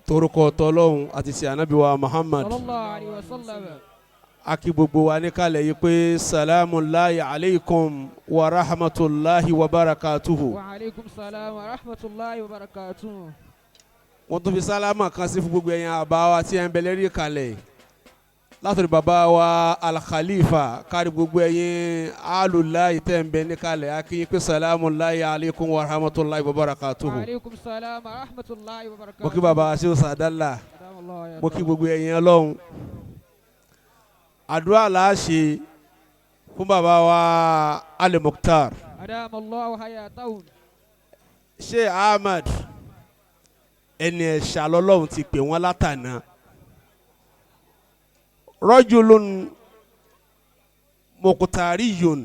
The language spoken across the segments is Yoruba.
torúkọ tọlọ́hun àti sí ànábì wa Muhammad sallallahu alaihi wasallam. akí gbogbo wa ní kalẹ̀ yìí pé salamullahi alaykum wa rahmatulahi wa barakatuhu. Wa alaikum salam wa rahmatullahi wa barakatuh. wọ́n tún fi sálámà kan sí fún gbogbo ẹ̀yin àbá wa tí ẹ̀ ń bẹ lérí kalẹ̀ látọ̀dọ̀ bàbá wa al-Khalifa kárí gbogbo ẹ̀yin alùláì tẹ́ ń bẹ ní kalẹ̀ akínyìn pé salamullahi alaykum wa rahmatulahi wa barakatuhu. Wa alaikum salam wa rahmatullahi wa barakatuh. mo kí bàbá wa ṣe sàdálà mo kí gbogbo ẹ̀yin ọlọ́run. àdúrà láṣẹ fún bàbá wa al-Mukhtar adamallahu hayatahu. Sheikh Ahmad ẹni ẹ̀ṣà lọ́lọ́run ti pè wọ́n látànà rajulun muqtariyun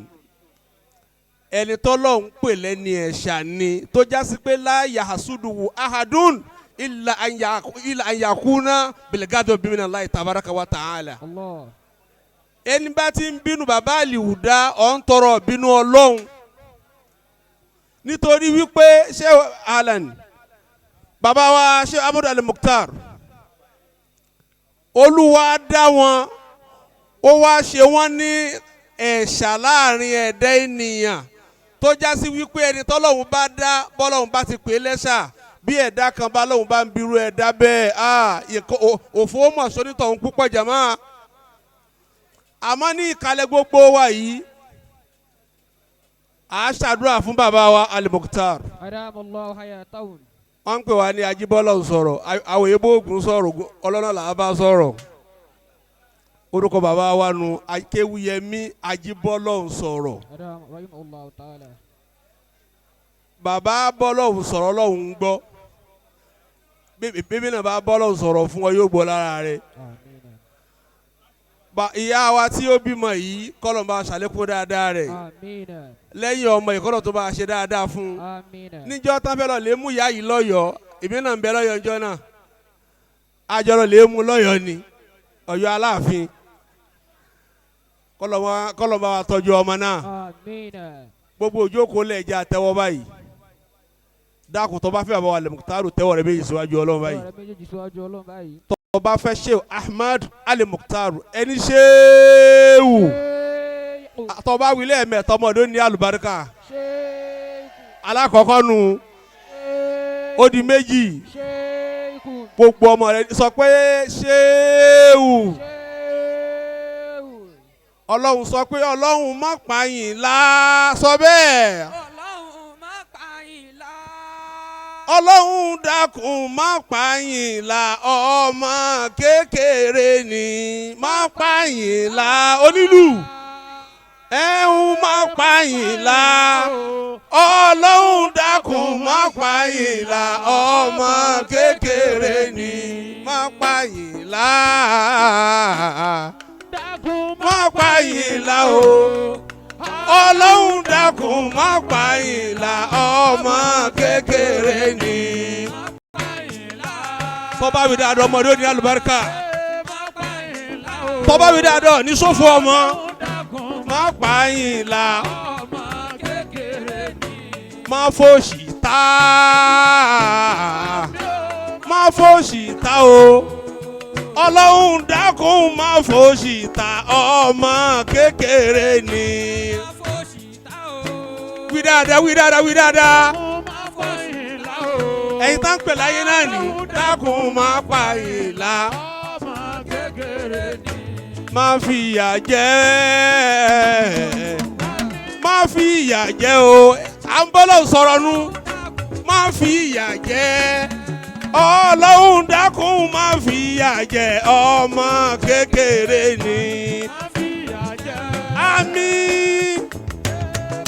ẹni tọ́lọ́run pè lẹ́ni ẹ̀ṣà ni tó jásí pé la yahsuduhu ahadun illa an yakuna bilgado biminallahi tabaraka wa ta'ala. Allah. ẹni bá ti ń bínú bàbá Al-Huda ọ̀ ń tọrọ bínú ọlọ́run nítorí wípé Sheikh Alan bàbá wa Sheikh Ahmad al-Mukhtar olúwa dá wọn ó wá ṣe wọ́n ní ẹ̀ṣà láàrin ẹ̀dá ènìyàn tó jásí wípé ẹni tọ́lọ́hun bá dá bọ́lọ́hun bá ti pè é lẹ́ṣà bí ẹ̀dá kan bá lọ́hun bá ń birú ẹ̀dá bẹ́ẹ̀ òfò mọ̀ sónítọ̀hún púpọ̀ jàmá. àmọ́ ní ìkàlẹ̀ gbogbo wa yìí à á ṣàdúrà fún bàbá wa al-Mukhtar. adamallahu hayatahu. wọ́n ń pè wá ní Ajibolorunsoro àwọn èèbó ògùn sọ̀rọ̀ ọlọ́nà là á bá sọ̀rọ̀ orúkọ bàbá wa nu Kewuyemi Ajibolorunsoro. rahimahullahu ta'ala. bàbá bọ́lọ́hùn sọ̀rọ̀ lọ́hùn ń gbọ́ bébí náà bá bọ́lọ́hùn sọ̀rọ̀ fún ọ yóò gbọ́ lára rẹ̀. ìyá wa tí ó bímọ yìí kọ́lọ̀ bá ṣàlékún dáadáa rẹ̀ lẹ́yìn ọmọ ìkọ́lọ̀ tó bá ṣe dáadáa fún un níjọ́ tán fẹ́ lọ lè mú ìyá yìí lọ́yọ̀ọ́ èmi náà ń bẹ lọ́yọ̀ọ́ níjọ́ náà àjọrò lè mú lọ́yọ̀ọ́ ni Ọ̀yọ́ Aláàfin kọ́lọ̀ bá wa tọ́jú ọmọ náà gbogbo òjókòó lẹ̀ jẹ́ àtẹ́wọ́ báyìí dákun tó bá fẹ́ bàbá wa al-Mukhtar tẹ́wọ́ rẹ̀ méjì síwájú Ọlọ́run báyìí tó bá fẹ́ Sheikh Ahmad al-Mukhtar ẹni ṣéwù tó bá wílé ẹ̀mẹ́ta ọmọdé ní àlùbáríkà alákọ̀ọ́kọ́ nu ó di méjì gbogbo ọmọ rẹ̀ sọ pé ṣéwù Ọlọ́run sọ pé Ọlọ́run má pààyàn lá sọ bẹ́ẹ̀. Ọlọ́run dákun má pààyàn là ọmọ kékeré ni má pààyàn là onílù ẹ̀hún má pààyàn là Ọlọ́run dákun má pààyàn là ọmọ kékeré ni má pààyàn là má pààyàn là o. Ọlọ́run dákun má pààyàn là ọmọ kékeré ni. tọ́ba wí dáadọ́ ọmọdé ní alùbáríkà tọ́ba wí dáadọ́ ní sófò ọmọ má pààyàn là má fòṣì tá má fòṣì tá o. Ọlọ́run dákun má fòṣì tá ọmọ kékeré ni. Wí dáadáa wí dáadáa wí dáadáa. ẹ̀yin tá ń pè láyé náà ní dákun má pààyàn là má fìyà jẹ má fìyà jẹ o à ń bọ́lọ̀ sọ̀rọ̀ nu má fìyà jẹ. Ọlọ́run dákun má fìyà jẹ ọmọ kékeré ni. Àmín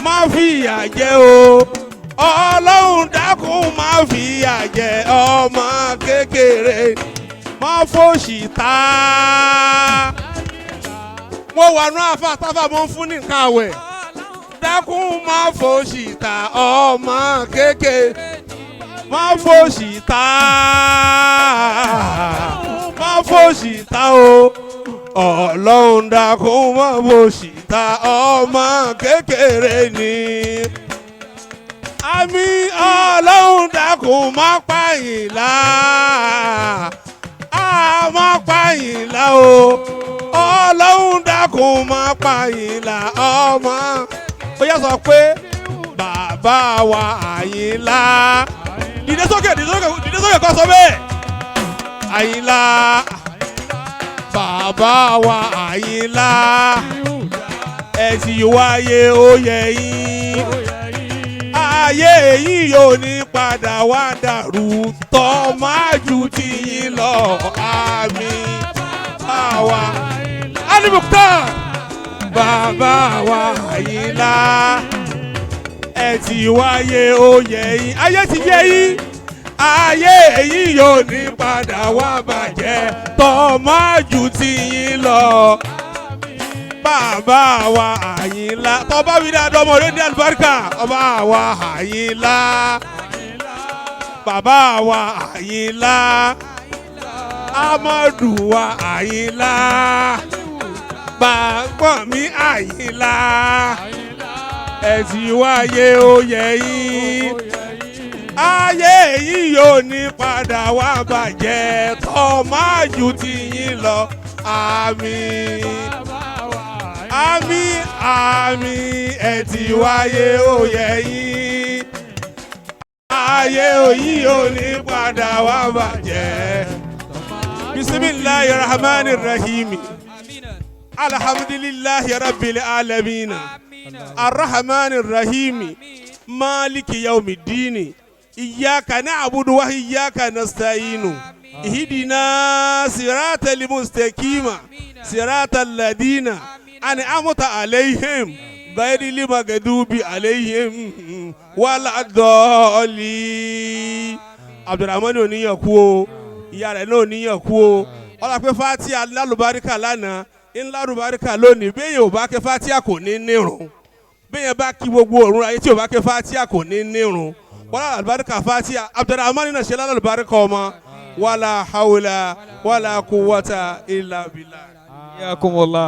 má fìyà jẹ o. Ọlọ́run dákun má fìyà jẹ ọmọ kékeré má fòṣì tá. mo wà nù àfa táfà mo ń fún ní nǹkan àwẹ̀ dákun má fòṣì tá ọmọ kékeré má fòṣì tá má fòṣì tá o. Ọlọ́run dákun má fòṣì tá ọmọ kékeré ni. Àmín Ọlọ́run dákun má pààyàn là Àyìnlá o ọlọ́run dákun má pa Àyìnlá ọmọ ó yá sọ pé bàbá wa Àyìnlá dìde sókè kó sọ bẹ́ẹ̀ Àyìnlá bàbá wa Àyìnlá ẹ ti wáyé ó yẹ yín ayé yìí yóò ní padà wá dàrú tọ́ máa ju tiyín lọ àmín bàbá wa alimukta bàbá wa Àyìnlá ẹ ti wáyé ó yẹ yín ayé ti yẹ yín ayé yìí yóò ní padà wá bàjẹ́ tọ́ máa ju tiyín lọ bàbá wa Àyìnlá tọ́ba wí dáadọ́ ọmọ rẹ̀ ní àlùbáríkà ọba wa Àyìnlá bàbá wa Àyìnlá Amadu wa Àyìnlá gbàgbọ́n mi Àyìnlá ẹ ti wáyé ó yẹ yín ayé yìí yóò ní padà wá bàjẹ́ tọ́ máa ju tiyín lọ àmín. Àmín àmín ẹ ti wáyé ó yẹ yín ayé yìí ò ní padà wá bàjẹ́. Bismillahir Rahmanir Rahim alhamdulillahi rabbil alamin arrahmanir rahim maliki yawmiddin iyyaka na'budu wa iyyaka nasta'in ihdina siratal mustaqim siratal ladina أنعمت عليهم غير المغضوب عليهم ولا الضالين. Abdulrahman ò níyàn kú o ìyá rẹ̀ náà ò níyàn kú o ọlá pé fatia lálùbáríkà lánàá ńlárùbáríkà lónìí bẹ́ẹ̀ ò bá ké fatia kò ní nírun bẹ́ẹ̀ bá kí gbogbo òrùn ayé tí ò bá ké fatia kò ní nírun wàlá lálùbáríkà fatia Abdulrahman náà ṣe lálùbáríkà ọmọ wàlá hawla wàlá quwwata illa billah. Yakumullah.